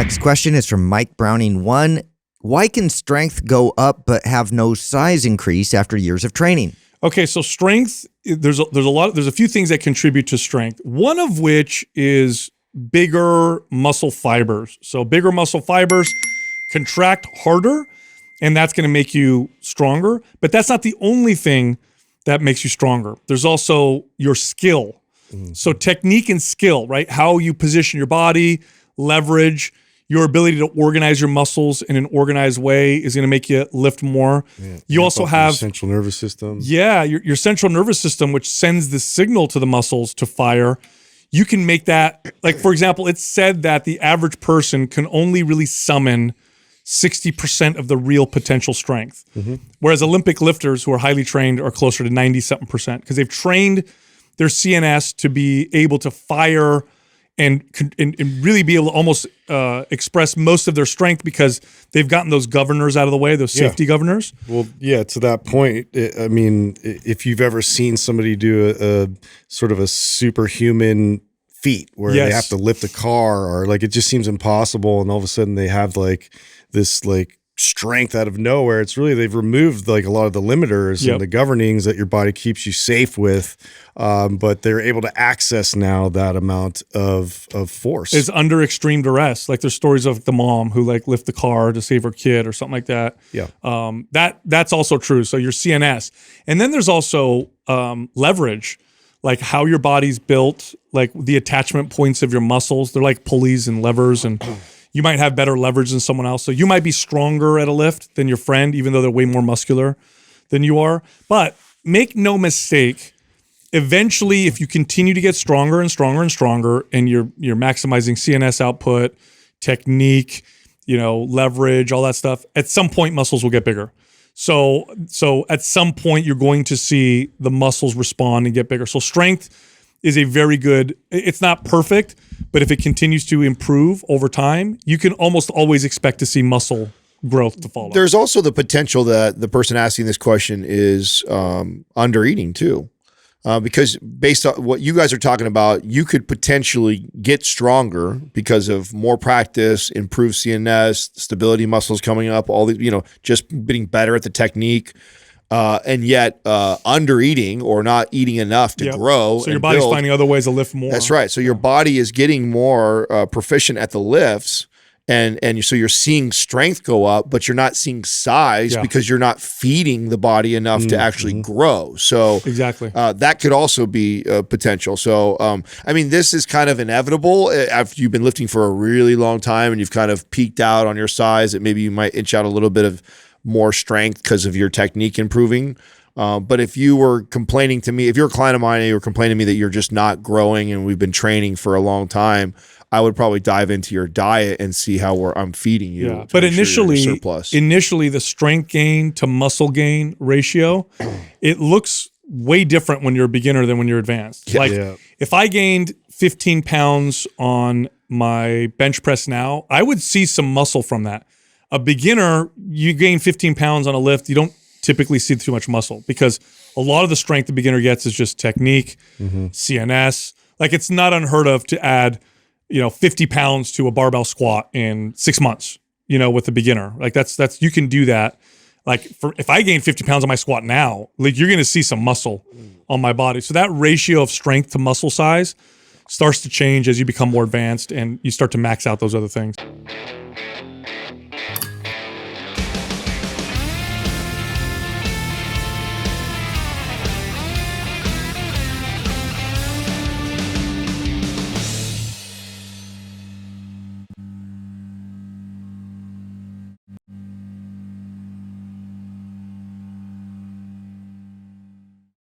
Next question is from Mike Browning 1. Why can strength go up but have no size increase after years of training? Okay, so strength, there's a few things that contribute to strength. One of which is bigger muscle fibers. So bigger muscle fibers contract harder, and that's going to make you stronger. But that's not the only thing that makes you stronger. There's also your skill. So technique and skill, right? How you position your body, leverage, your ability to organize your muscles in an organized way is going to make you lift more. Yeah, you also have central nervous system. Yeah, your central nervous system, which sends the signal to the muscles to fire. You can make that, like, for example, it's said that the average person can only really summon 60% of the real potential strength. Whereas Olympic lifters who are highly trained are closer to 90-something% because they've trained their CNS to be able to fire and really be able to almost express most of their strength because they've gotten those governors out of the way, those safety governors. Well, yeah, to that point, I mean, if you've ever seen somebody do a sort of a superhuman feat where they have to lift a car or like it just seems impossible and all of a sudden they have like this like strength out of nowhere. It's really, they've removed like a lot of the limiters and the governings that your body keeps you safe with, but they're able to access now that amount of force. It's under extreme duress. Like there's stories of the mom who like lift the car to save her kid or something like that. Yeah. That's also true. So your CNS. And then there's also leverage, like how your body's built, like the attachment points of your muscles. They're like pulleys and levers, and you might have better leverage than someone else. So you might be stronger at a lift than your friend, even though they're way more muscular than you are. But make no mistake, eventually, if you continue to get stronger and stronger and stronger, and you're maximizing CNS output, technique, leverage, all that stuff, at some point muscles will get bigger. So at some point you're going to see the muscles respond and get bigger. So strength is a very good, it's not perfect, but if it continues to improve over time, you can almost always expect to see muscle growth to follow. There's also the potential that the person asking this question is under eating too. Because based on what you guys are talking about, you could potentially get stronger because of more practice, improved CNS, stability muscles coming up, all the, just getting better at the technique. And yet under eating or not eating enough to grow. So your body's finding other ways to lift more. That's right. So your body is getting more proficient at the lifts. And so you're seeing strength go up, but you're not seeing size because you're not feeding the body enough to actually grow. So exactly, that could also be potential. So, I mean, this is kind of inevitable after you've been lifting for a really long time and you've kind of peaked out on your size that maybe you might inch out a little bit of more strength because of your technique improving. But if you were complaining to me, if you're a client of mine and you were complaining to me that you're just not growing and we've been training for a long time, I would probably dive into your diet and see how I'm feeding you. Yeah. But initially the strength gain to muscle gain ratio, it looks way different when you're a beginner than when you're advanced. If I gained 15 pounds on my bench press now, I would see some muscle from that. A beginner, you gain 15 pounds on a lift, you don't typically see too much muscle because a lot of the strength the beginner gets is just technique, CNS. Like it's not unheard of to add 50 pounds to a barbell squat in 6 months, with a beginner. Like that's, you can do that. Like if I gain 50 pounds on my squat now, like you're going to see some muscle on my body. So that ratio of strength to muscle size starts to change as you become more advanced and you start to max out those other things.